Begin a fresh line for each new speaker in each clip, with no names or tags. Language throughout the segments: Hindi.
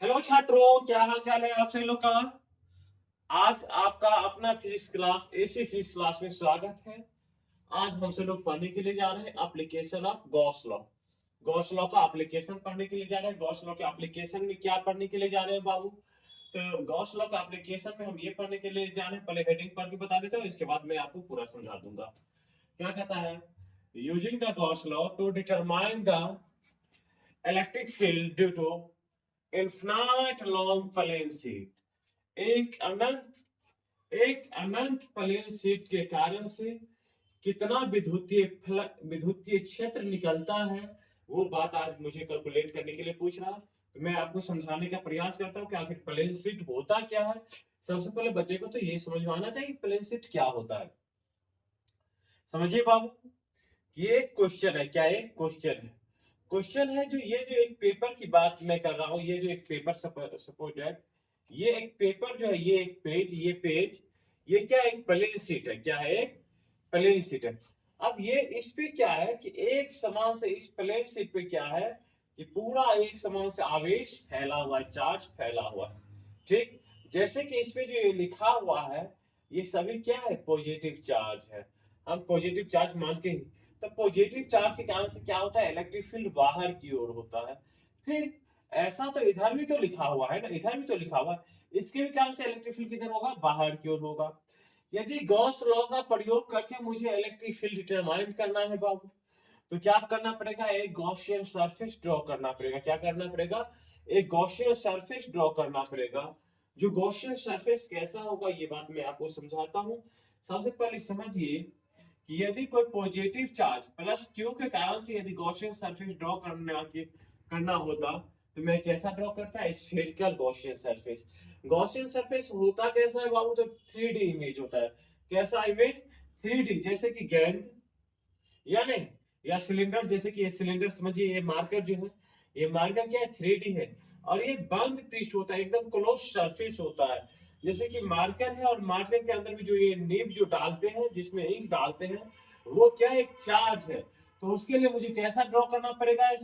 हेलो छात्रों, क्या हाल चाल है आप सभी लोग का। आज आपका अपना physics class AC physics class में स्वागत है। आज हम सब लोग पढ़ने के लिए जा रहे हैं application of Gauss law. Gauss law का एप्लीकेशन पढ़ने के लिए जा रहे हैं। गॉस लॉ के एप्लीकेशन में क्या पढ़ने के लिए जा रहे हैं बाबू? तो गॉस लॉ का एप्लीकेशन में हम ये पढ़ने के लिए जा रहे हैं। पहले हेडिंग पढ़ के बता देता हूँ, इसके बाद मैं आपको पूरा समझा दूंगा। क्या कहता है? Using the Gauss law to determine the electric field due to infinite long plane sheet. एक अनंत प्लेन शीट के कारण से कितना विद्युतीय क्षेत्र निकलता है, वो बात आज मुझे कैलकुलेट करने के लिए पूछ रहा। तो मैं आपको समझाने का प्रयास करता हूँ कि आखिर प्लेन शीट होता क्या है। सबसे पहले बच्चे को तो ये समझ में आना चाहिए प्लेन शीट क्या होता है। समझिए बाबू, ये क्वेश्चन है। क्या एक क्वेश्चन है? क्वेश्चन है जो एक पेपर की बात मैं कर रहा हूँ। ये जो एक पेपर सपोज दैट ये एक पेपर जो है, ये एक पेज, ये पेज, ये क्या एक प्लेन शीट है। क्या है? एक प्लेन शीट है। अब ये इस पे क्या है कि एक समान से इस प्लेन शीट पे क्या है कि पूरा एक समान से आवेश फैला हुआ है, चार्ज फैला हुआ है। ठीक, जैसे कि इस पे जो ये लिखा हुआ है, ये सभी क्या है? पॉजिटिव चार्ज है। हम पॉजिटिव चार्ज मान के ही, तो पॉजिटिव चार्ज के कारण से क्या होता है? इलेक्ट्रिक फील्ड बाहर की ओर होता है। फिर ऐसा तो इधर भी तो लिखा हुआ है ना, इधर भी तो लिखा हुआ है, इसके भी कारण से इलेक्ट्रिक फील्ड किधर होगा? बाहर की ओर होगा। यदि गॉस लॉ का प्रयोग करके मुझे इलेक्ट्रिक फील्ड डिटरमाइन करना है बाबू, तो क्या करना पड़ेगा? एक गॉसियन सरफेस ड्रॉ करना पड़ेगा। क्या करना पड़ेगा? एक गॉसियन सरफेस ड्रॉ करना पड़ेगा। जो गॉसियन सरफेस कैसा होगा, ये बात मैं आपको समझाता हूँ। सबसे पहले समझिए कि यदि कोई पॉजिटिव चार्ज प्लस क्यू के कारण से यदि गॉसियन सरफेस ड्रॉ करना होता, तो मैं कैसा ड्रॉ करता है? Spherical Gaussian surface. Gaussian surface होता कैसा है बाबू? तो 3D इमेज होता है। कैसा इमेज? 3D, जैसे कि गेंद, या नहीं, या सिलेंडर। जैसे कि ये सिलेंडर समझिए, ये मार्कर जो है, ये मार्कर क्या है? 3D है। और ये बंद पृष्ठ होता है, एकदम क्लोज सरफेस होता है। जैसे कि मार्कर है, और मार्कर के अंदर भी जो ये निब जो डालते हैं, जिसमें इंक डालते हैं, वो क्या है? एक चार्ज है। तो उसके लिए मुझे कैसा ड्रॉ करना पड़ेगा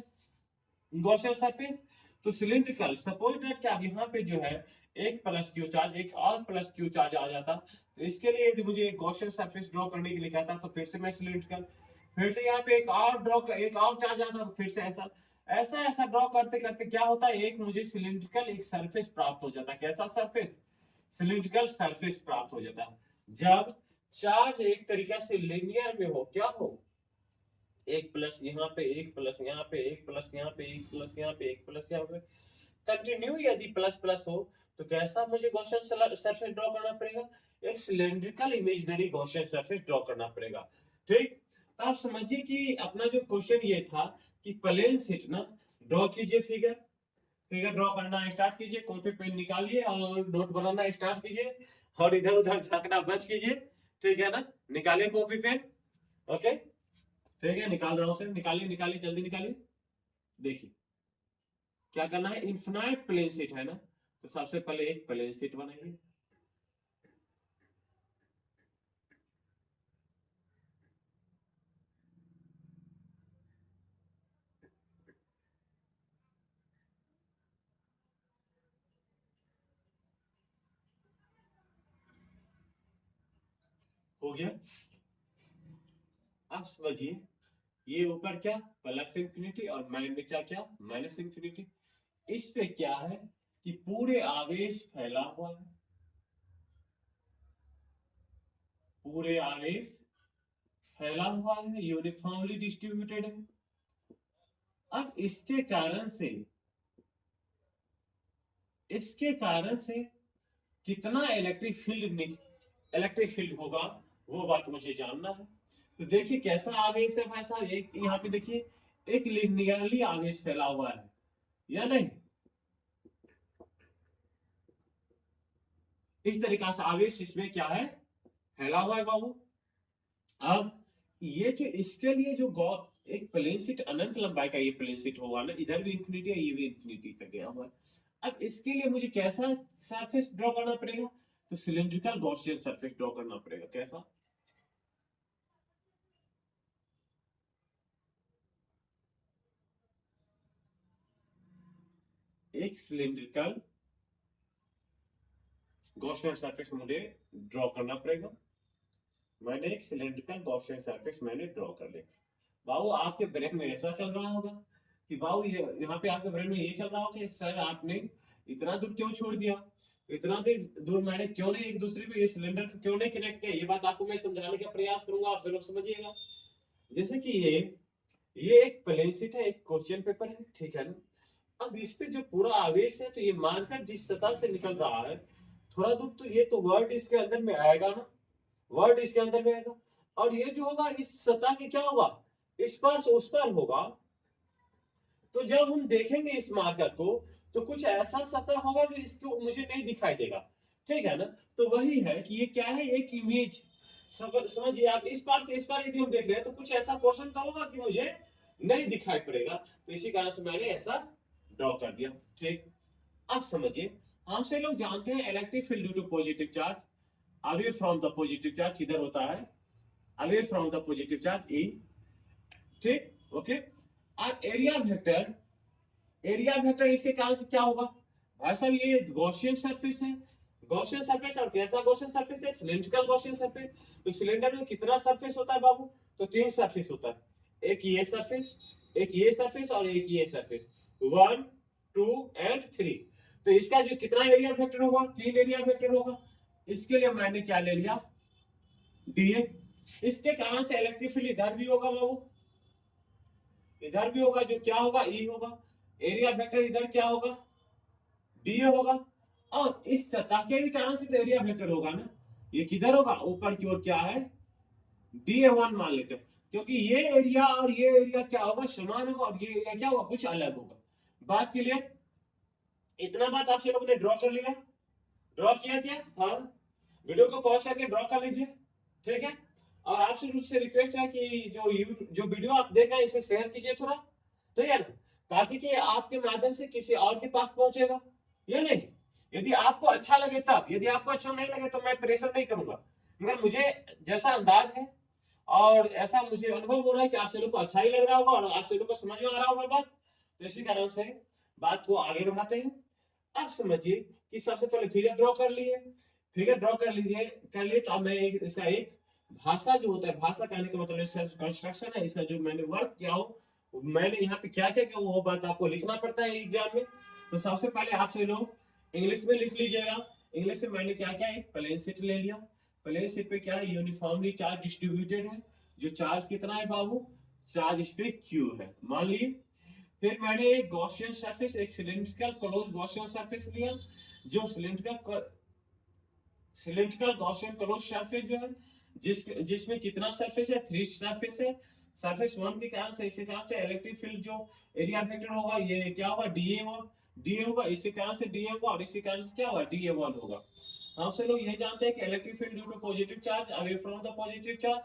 गॉसियन सरफेस? तो सिलिंड्रिकल। सपोज दैट क्या यहाँ पे जो है एक प्लस क्यू चार्ज, एक और प्लस क्यू चार्ज आ जाता, तो इसके लिए यदि मुझे एक गॉसियन सरफेस ड्रॉ करने के लिए कहता, तो फिर से मैं सिलिंड्रिकल, फिर से यहाँ पे एक और चार्ज आता, तो फिर से ऐसा ऐसा ऐसा ड्रॉ करते करते क्या होता है? एक मुझे सिलिंड्रिकल एक सरफेस प्राप्त हो जाता है। कैसा सरफेस? सिलिंड्रिकल सरफेस प्राप्त हो जाता है। जब चार्ज एक तरीका से लिनियर में हो, क्या हो? एक प्लस यहाँ पे, एक प्लस यहाँ पे, एक प्लस यहाँ पे, एक प्लस यहाँ पे, एक प्लस यहाँ पे, कंटिन्यू यदि प्लस प्लस हो, तो कैसा मुझे गॉसियन सरफेस ड्रॉ करना पड़ेगा? एक cylindrical imaginary Gaussian surface draw करना पड़ेगा। ठीक, तो आप समझिए कि अपना जो क्वेश्चन ये था कि प्लेन शीट ना, ड्रॉ कीजिए फिगर। फिगर ड्रॉ करना स्टार्ट कीजिए, कॉपी पेन निकालिए और नोट बनाना स्टार्ट कीजिए, और इधर उधर झांकना बंद कीजिए। ठीक है ना? निकालिए कॉपी पेन। ओके, ठीक है, निकाल रहा हूं सर। निकालिए निकालिए, जल्दी निकालिए। देखिए क्या करना है, इन्फिनाइट प्लेन शीट है ना, तो सबसे पहले एक प्लेन शीट बनाइए। हो गया? अब समझिए, ये ऊपर क्या? प्लस इंफिनिटी, और नीचा क्या? Minus infinity. इस पे क्या है कि पूरे आवेश फैला हुआ है, पूरे आवेश फैला हुआ है, यूनिफॉर्मली डिस्ट्रीब्यूटेड है। अब इसके कारण से कितना इलेक्ट्रिक फील्ड होगा, वो बात मुझे जानना है। तो देखिए कैसा आवेश है भाई साहब, एक यहाँ पे देखिए, एक लिनियरली आवेश फैला हुआ है, या नहीं? इस तरीका से आवेश इसमें क्या है? फैला हुआ है बाबू। अब ये जो इसके लिए जो गॉड एक प्लेन शीट, अनंत लंबाई का ये प्लेन शीट होगा ना, इधर भी इंफिनिटी है, ये भी इंफिनिटी तक गया हुआ है। अब इसके लिए मुझे कैसा सरफेस ड्रॉ करना पड़ेगा? तो सिलिंड्रिकल गॉसियन सरफेस ड्रॉ करना पड़ेगा। कैसा? एक सिलिंड्रिकल गॉसियन सरफेस मुझे ड्रॉ करना पड़ेगा। मैंने एक सिलिंड्रिकल गॉसियन सरफेस मैंने ड्रॉ कर लिया। बाबू आपके ब्रेन में ऐसा चल रहा होगा कि बाबू ये यहाँ पे आपके ब्रेन में ये चल रहा होगा कि सर आपने इतना दूर क्यों छोड़ दिया, इतना दूर मैंने क्यों नहीं एक दूसरे पे ये सिलेंडर को क्यों नहीं कनेक्ट किया। ये बात आपको मैं समझाने का प्रयास करूंगा, आप जरूर समझिएगा। जैसे कि ये एक प्लेन शीट है, एक क्वेश्चन पेपर है, ठीक है ना। अब इस पे जो पूरा आवेश है, तो ये मानकर जिस सतह से निकल रहा है थोड़ा दूर, तो ये तो वर्ड इसके अंदर में आएगा ना, वर्ड इसके अंदर में आएगा। और ये जो होगा इस सतह के क्या होगा, इस पर उस पर होगा। तो जब हम देखेंगे इस मार्कर को तो कुछ ऐसा सतह होगा जो इसको मुझे नहीं दिखाई देगा, ठीक है ना। तो वही है कि ये क्या है, एक इमेज। समझिए आप, इस पार से इस पार यदि हम देख रहे हैं तो कुछ ऐसा पोर्शन तो होगा कि मुझे नहीं दिखाई पड़ेगा, तो इसी कारण से मैंने ऐसा ड्रॉ कर दिया, ठीक। अब समझिए, हमसे लोग जानते हैं electric field due to positive charge away from the positive charge, इधर होता है away from the positive charge E, ठीक, ओके। और एरिया वेक्टर, एरिया वेक्टर इसके कारण से क्या होगा भाई साहब, ये गॉसियन सरफेस है, गॉसियन सरफेस। और कैसा गॉसियन सरफेस है, सिलिंड्रिकल गॉसियन सरफेस। तो सिलेंडर में कितना सरफेस होता है बाबू, तो 3 सरफेस होता है, एक ये सरफेस, एक ये सरफेस और एक ये सरफेस, 1 2 एंड 3। तो इसका जो कितना एरिया वेक्टर होगा, 3 एरिया वेक्टर होगा। इसके लिए मैंने क्या ले लिया, डीए। इसके कारण से इलेक्ट्रिक फील्ड इधर भी होगा बाबू, इधर भी होगा, जो क्या होगा, ई होगा। एरिया वेक्टर इधर क्या होगा, डीए होगा। और इस सतह के भी कारण से तो एरिया वेक्टर होगा ना, ये किधर होगा, ऊपर की ओर क्या है, डीए1 मान लेते हैं, क्योंकि ये एरिया और ये एरिया क्या होगा, समान होगा, और ये एरिया क्या होगा, कुछ अलग होगा। बात क्लियर, इतना बात आप लोगों ने ड्रॉ कर लिया, ड्रॉ किया क्या, हाँ। वीडियो को पॉज करके ड्रॉ कर लीजिए, ठीक है। और आपसे मुझसे रिक्वेस्ट है कि जो वीडियो आप देख रहे हैं इसे शेयर कीजिए थोड़ा, ठीक है ना, ताकि कि आपके माध्यम से किसी और के पास पहुंचेगा या नहीं। यदि आपको अच्छा लगे तब, यदि आपको अच्छा नहीं लगे तो मैं प्रेशर नहीं करूंगा, मगर मुझे जैसा अंदाज है और ऐसा मुझे अनुभव हो रहा है कि आप लोग को अच्छा ही लग रहा होगा और आप लोग को समझ में आ रहा होगा बात, तो इसी कारण से बात को आगे बढ़ाते हैं। अब समझिए कि सबसे पहले फिगर ड्रॉ कर लिए, फिगर ड्रॉ कर लीजिए, कर लिए। तो अब मैं इसका एक भाषा जो होता है, भाषा कहने का मतलब इसका कंस्ट्रक्शन है, इसका जो मैंने वर्क किया हो, मैंने यहाँ पे क्या क्या किया वो बात आपको लिखना पड़ता है एग्जाम में। तो सबसे पहले आपसे लोग इंग्लिश में लिख लीजिएगा। इंग्लिश में मैंने क्या क्या, एक प्लेन शीट ले लिया, प्लेन शीट पे क्या है, यूनिफॉर्मली चार्ज डिस्ट्रीब्यूटेड है। जो चार्ज कितना है बाबू, चार्ज इस पे क्यू है, मान लीजिए। फिर मैंने एक गॉसियन सरफेस, एक सिलिंड्रिकल क्लोज गॉसियन सरफेस लिया, जो सिलिंड्रिकल गॉसियन क्लोज सरफेस जो है, जिसमें कितना सरफेस है, 3 सरफेस है। सरफेस 1 के कारण से, इसी कारण से इलेक्ट्रिक फील्ड जो एरिया वेक्टर होगा ये क्या होगा, डीए होगा, डीए होगा, इसी कारण से डीए होगा, और इसी कारण से क्या होगा, डीए1 होगा। हम से लोग ये जानते हैं कि electric field due to positive charge away from the positive charge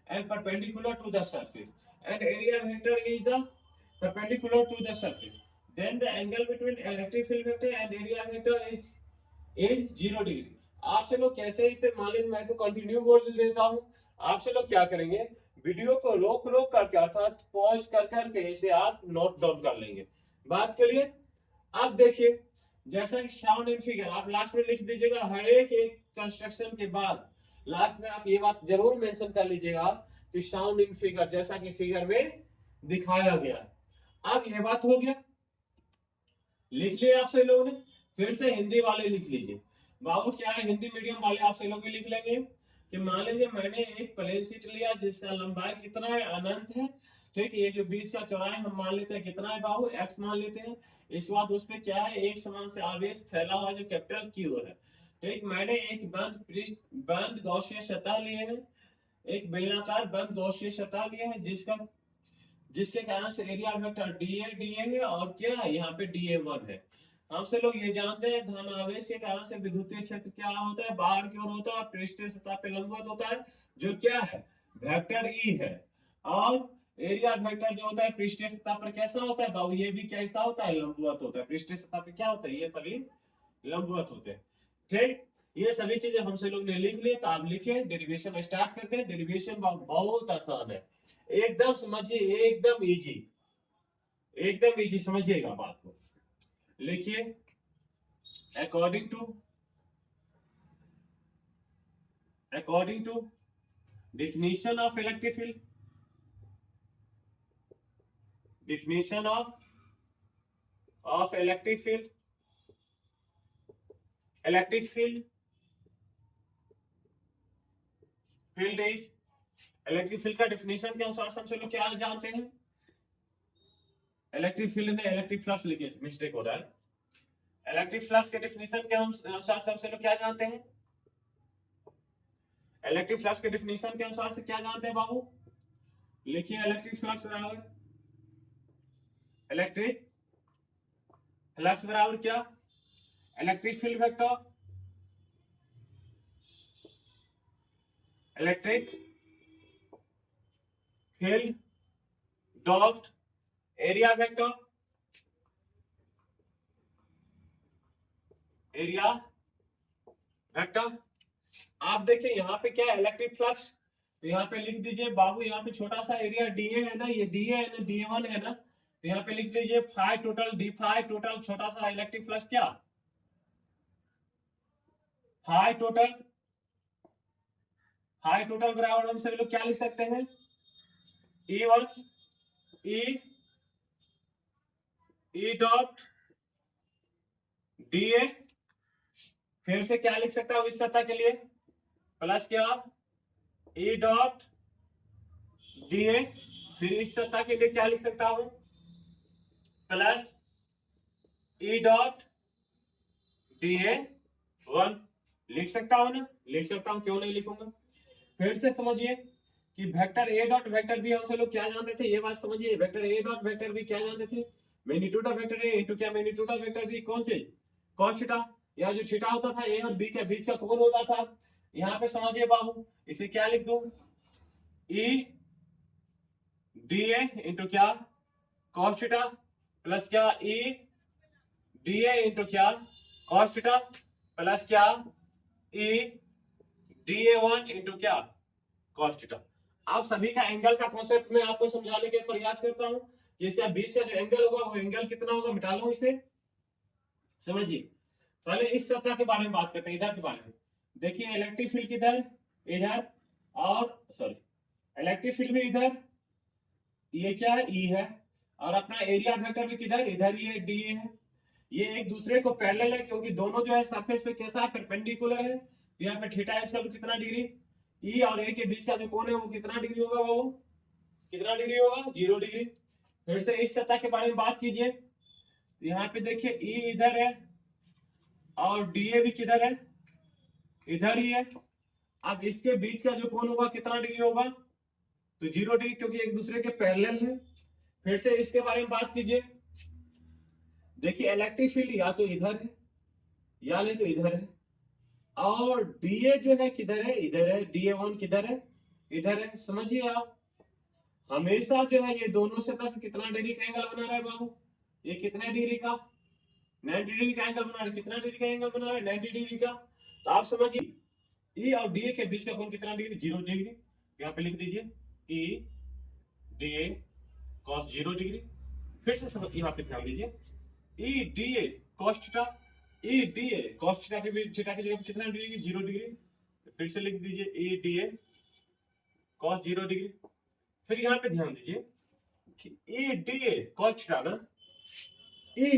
and perpendicular to the surface, and area vector is the perpendicular to the surface, then the angle between electric field vector and area vector is 0 degree. आपसे लोग कैसे इसे मान लीजिए, मैं तो कंटिन्यू बोल देता हूं, आपसे लोग क्या करेंगे, वीडियो को रोक रोक करके अर्थात पॉज कर करके इसे आप नोट डाउन कर लेंगे। बात के लिए अब देखिए, जैसा कि साउंड इन फिगर आप लास्ट में लिख दीजिएगा, हर एक कंस्ट्रक्शन के बाद लास्ट में आप ये बात जरूर मेंशन कर लीजिएगा कि साउंड इन फिगर, जैसा कि फिगर में दिखाया गया है। अब ये बात हो गया, लिख लिया आपसे लोगों ने। फिर से हिंदी वाले लिख लीजिए बाबू, क्या है, हिंदी मीडियम वाले आपसे लोग भी लिख लेंगे कि मान लीजिए मैंने एक प्लेन शीट लिया जिसका लंबाई कितना है, अनंत है, ठीक। ये जो बीच का चौड़ाई हम मान लेते हैं कितना है बाबू, x मान लेते हैं। इस बाद उस पे क्या है, एक समान से आवेश फैला हुआ जो कैपिटल Q है, ठीक। मैंने एक बंद गॉसियन सतह लिए है, एक बेलनाकार बंद गॉसियन सतह लिए है, जिसके कारण से एरिया वेक्टर डीए है, और क्या है, यहाँ पे डीए1 है। हमसे लोग ये जानते हैं धन आवेश के कारण से विद्युतीय क्षेत्र क्या होता है, बाहर की ओर होता है, पृष्ठीय सतह पे लंबवत होता है, जो क्या है, वेक्टर ई है। और एरिया वेक्टर जो होता है पृष्ठीय सतह पर कैसा होता है बाबू, ये भी कैसा होता है, लंबवत होता है। पृष्ठीय सतह पे क्या होता है, ये सभी लंबवत होते हैं, ठीक। ये सभी चीजें हमसे लोग ने लिख ली, तो आप लिखिए, डेरिवेशन स्टार्ट करते हैं। डेरिवेशन बहुत आसान है, एकदम समझिए, एकदम इजी, एकदम इजी, समझिएगा बात को। लिखिए according to definition of electric field, definition of electric field, electric field is, electric field का डेफिनेशन के अनुसार हम लोग क्या जानते हैं? इलेक्ट्रिक फील्ड में इलेक्ट्रिक फ्लक्स लिखिए, मिस्टेक हो रहा है। इलेक्ट्रिक फ्लक्स के डेफिनेशन के अनुसार सबसे लोग क्या जानते हैं? इलेक्ट्रिक फ्लक्स के डेफिनेशन के अनुसार से क्या जानते हैं बाबू? लिखिए इलेक्ट्रिक फ्लक्स बराबर, इलेक्ट्रिक फ्लक्स बराबर क्या? Electric field vector, electric field dot area vector, area vector. आप देखिए यहाँ पे क्या है, इलेक्ट्रिक फ्लक्स, तो यहाँ पे लिख दीजिए बाबू, यहाँ पे छोटा सा एरिया डीए है ना, ये डीए है ना, डीए1 है ना, तो यहाँ पे लिख लीजिए phi total, d phi total, छोटा सा इलेक्ट्रिक फ्लक्स क्या, फाई टोटल, फाई टोटल बराबर हम सभी लोग क्या लिख सकते हैं? E1 ई डॉट डीए, फिर से क्या लिख सकता हूं इस सतह के लिए? प्लस क्या, ई डॉट डीए, फिर इस सतह के लिए क्या लिख सकता हूं? प्लस ई डॉट डीए 1, लिख सकता हूं ना? लिख सकता हूं, क्यों नहीं लिखूंगा। फिर से समझिए कि vector A dot vector B हमसे लोग क्या जानते थे, ये बात समझिए, vector A dot vector B क्या जानते थे? Magnitude of vector A into क्या, मैग्नीट्यूड ऑफ वेक्टर बी, कौन चीज? Cos theta. या जो थीटा होता था ए और बी के बीच का कोण होता था, यहाँ पे समझिए बाबू, इसे क्या लिख दूं? ई डी ए इंटू क्या, कॉस थीटा, प्लस क्या, ई डी ए इंटू क्या, कॉस थीटा, प्लस क्या, ई डी ए 1 इंटू क्या, कॉस थीटा। आप सभी का एंगल का कॉन्सेप्ट में आपको समझाने के प्रयास करता हूं कि इसका बीच का जो एंगल होगा वो एंगल कितना होगा, मिटा लो इसे, समझिए। पहले इस सतह के बारे में बात करते हैं, इधर के बारे में। देखिए इलेक्ट्रिक फील्ड किधर, इधर, और सॉरी इलेक्ट्रिक फील्ड भी इधर, ये क्या है, ई है, और अपना एरिया वेक्टर भी किधर, इधर ही है, डी है। ये एक दूसरे को पैरेलल है, क्योंकि दोनों जो है सरफेस पे कैसा है, परपेंडिकुलर है। तो यहाँ पे थीटा इसका कितना डिग्री, ई और ए के बीच का जो कोण है वो कितना डिग्री होगा, वो कितना डिग्री होगा, 0 डिग्री। फिर से इस सतह के बारे में बात कीजिए, यहाँ पे देखिए ई इधर है और डीए भी किधर है, इधर ही है। अब इसके बीच का जो कोण होगा कितना डिग्री होगा, तो 0 डिग्री, क्योंकि एक दूसरे के पैरेलल है। फिर से इसके बारे में बात कीजिए, देखिए इलेक्ट्रिक फील्ड या तो इधर है या नहीं तो इधर है, और डीए जो है किधर है, इधर है, डीए1 किधर है, इधर है। समझिए आप, हमेशा जो है ये दोनों सतह से कितना डिग्री का एंगल बना रहा है बाबू, ये कितने डिग्री का, 90 डिग्री का एंगल बना रहा है। कितना डिग्री का एंगल बना रहा है, 90 डिग्री का। तो आप समझिए ई और डीए के बीच का कोण कितना डिग्री, 0 डिग्री। यहाँ पे लिख दीजिए ई डीए कॉस 0 डिग्री। फिर से यहाँ पे ध्यान दीजिए, ई डीए कॉस थीटा, ई डीए कॉस थीटा के बीच, थीटा की जगह पे कितना डिग्री, 0 डिग्री। फिर से लिख दीजिए ई डीए कॉस 0 डिग्री। फिर यहाँ पे ध्यान दीजिए कि ई डीए कॉस थीटा ना, ई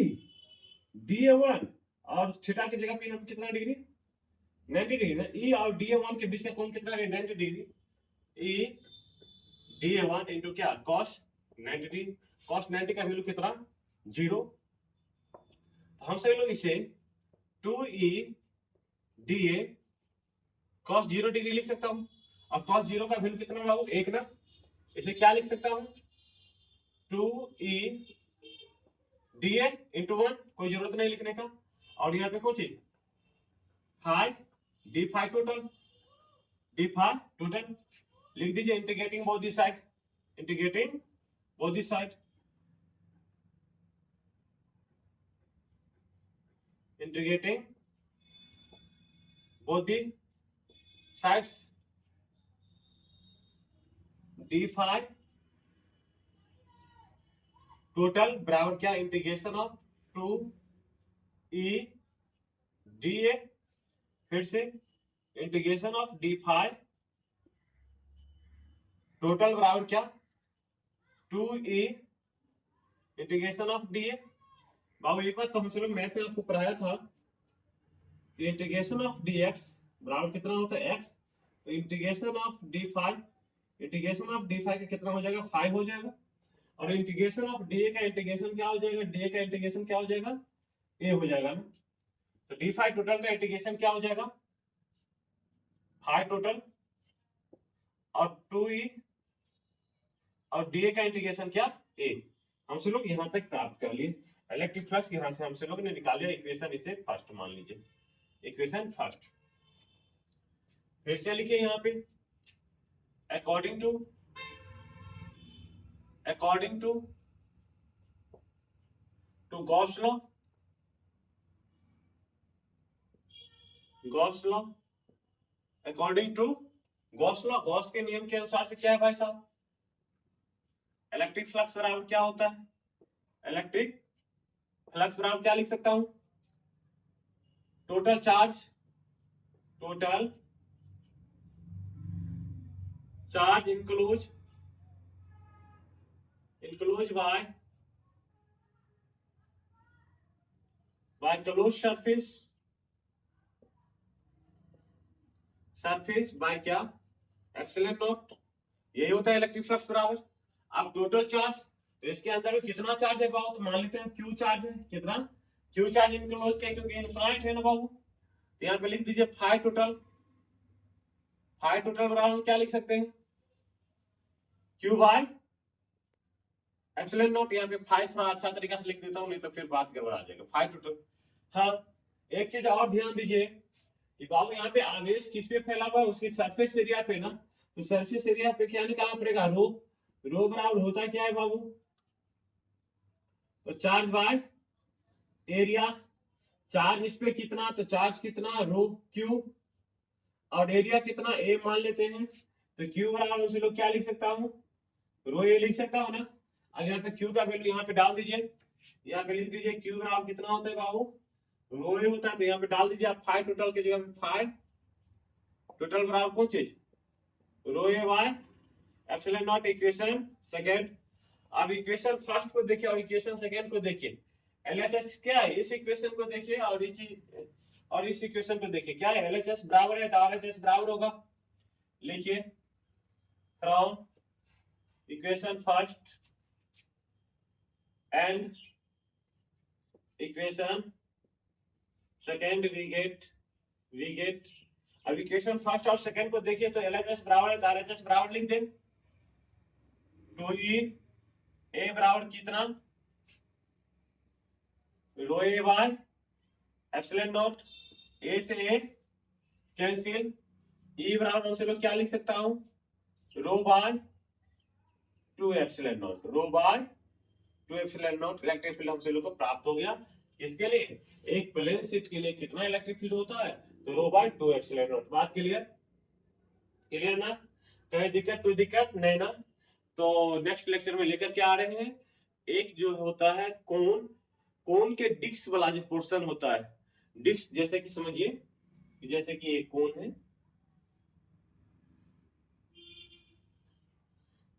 डीए1 और थीटा की जगह पे यहाँ पे कितना डिग्री, 90 डिग्री ना। ई और डीए1 के बीच का कोण कितना है, 90 डिग्री। ई डीए1 इंटू क्या, कॉस 90 डिग्री। कॉस 90 का वैल्यू कितना, 0। तो हम सभी लोग इसे 2e डीए कॉस 0 डिग्री लिख सकता हूं। और कॉस 0 का वैल्यू कितना बाबू, 1 ना। इसे क्या लिख सकता हूं, 2e डीए इंटू 1, कोई जरूरत नहीं लिखने का। और यहाँ पे कौन चीज, phi d phi total, d phi total लिख दीजिए, integrating both the side, integrating both the side, integrating both the sides, d phi total बराबर क्या, integration of 2 e d a, फिर से integration of d phi total बराबर क्या 2e integration of d a. बाबू एक बार तो हम लोग मैथ में आपको पढ़ाया था कि इंटीग्रेशन ऑफ डी एक्स बराबर कितना होता है x, तो integration of d phi, integration of d phi का कितना हो जाएगा 5 हो जाएगा, और इंटीग्रेशन ऑफ डी ए का इंटीग्रेशन क्या हो जाएगा, डी ए का इंटीग्रेशन क्या हो जाएगा a हो जाएगा ना। तो डी फाई टोटल का इंटीग्रेशन क्या हो जाएगा 5 टोटल, और 2e और डी ए का इंटीग्रेशन क्या a। हमसे लोग यहां तक प्राप्त कर लिए इलेक्ट्रिक फ्लक्स, यहां से हमसे लोग ने निकाले इक्वेशन, इसे फर्स्ट मान लीजिए इक्वेशन फर्स्ट। फिर से लिखिए यहां पे according to Gauss law, according to Gauss law, Gauss के नियम के अनुसार से क्या है भाई साहब, इलेक्ट्रिक फ्लक्स बराबर क्या होता है, इलेक्ट्रिक फ्लक्स बराबर क्या लिख सकता हूं, total charge enclose by close surface by क्या एप्सिलॉन नॉट, यही होता है इलेक्ट्रिक फ्लक्स बराबर। अब टोटल चार्ज, तो इसके अंदर कितना चार्ज है बाबू, तो मान लेते हैं क्यू चार्ज है, कितना क्यू चार्ज इनक्लोज है क्योंकि इनफाइनाइट है ना बाबू, तो यहाँ पे लिख दीजिए 5 टोटल बराबर हम क्या लिख सकते हैं क्यू बाय एप्सिलॉन नॉट, यहाँ पे 5 थोड़ा अच्छा तरीका से लिख देता हूँ नहीं तो फिर बात गड़बड़ा जाएगा 5 टोटल। हाँ एक चीज और ध्यान दीजिए कि बाबू यहाँ पे आवेश किस पे फैला हुआ है, उसकी सरफेस एरिया पे ना, तो सरफेस एरिया पे क्या निकालना पड़ेगा रो बराबर होता क्या है बाबू, तो चार्ज बाय एरिया, चार्ज इस पे कितना, तो चार्ज कितना रो क्यू, और एरिया कितना ए मान लेते हैं, तो क्यू बराबर उसे लोग क्या लिख सकता हूँ रो ए लिख सकता हूँ ना। अब यहाँ पे क्यू का वैल्यू यहाँ पे डाल दीजिए, यहाँ पे लिख दीजिए क्यू बराबर कितना होता है बाबू रो ए होता है, तो यहाँ पे डाल दीजिए आप 5 टोटल की जगह पे 5 टोटल बराबर कौन चीज rho a by epsilon naught equation second. अब इक्वेशन फर्स्ट को देखिए और इक्वेशन सेकंड को देखिए, एलएचएस क्या है, इस इक्वेशन को देखिए और इस इक्वेशन को देखिए क्या है, एलएचएस बराबर है तो आरएचएस बराबर होगा, लिखिए from equation first and equation second we get. अब इक्वेशन फर्स्ट और सेकंड को देखिए तो एलएचएस बराबर है तो आरएचएस बराबर लिख दें, 2e ए बराबर कितना रो ए बाय एप्सिलॉन नॉट, ए से ए कैंसिल, ई बराबर से लोग क्या लिख सकता हूं rho by 2 epsilon naught, electric field हमसे लोग को प्राप्त हो गया। इसके लिए एक प्लेन शीट के लिए कितना इलेक्ट्रिक फील्ड होता है, तो रो बाय 2 एप्सिलॉन नॉट। बात क्लियर ना, कहीं दिक्कत कोई दिक्कत नहीं ना। तो नेक्स्ट लेक्चर में लेकर के आ रहे हैं एक जो होता है कोन के डिस्क वाला जो पोर्शन होता है, डिस्क जैसे कि समझिए जैसे कि एक कोन है,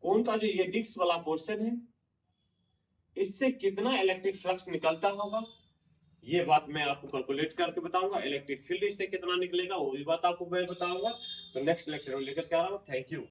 कोन का जो ये डिस्क वाला पोर्शन है इससे कितना इलेक्ट्रिक फ्लक्स निकलता होगा, ये बात मैं आपको कैलकुलेट करके बताऊंगा। इलेक्ट्रिक फील्ड इससे कितना निकलेगा वो भी बात आपको मैं बताऊंगा। तो नेक्स्ट लेक्चर में लेकर के आ रहा हूँ। Thank you.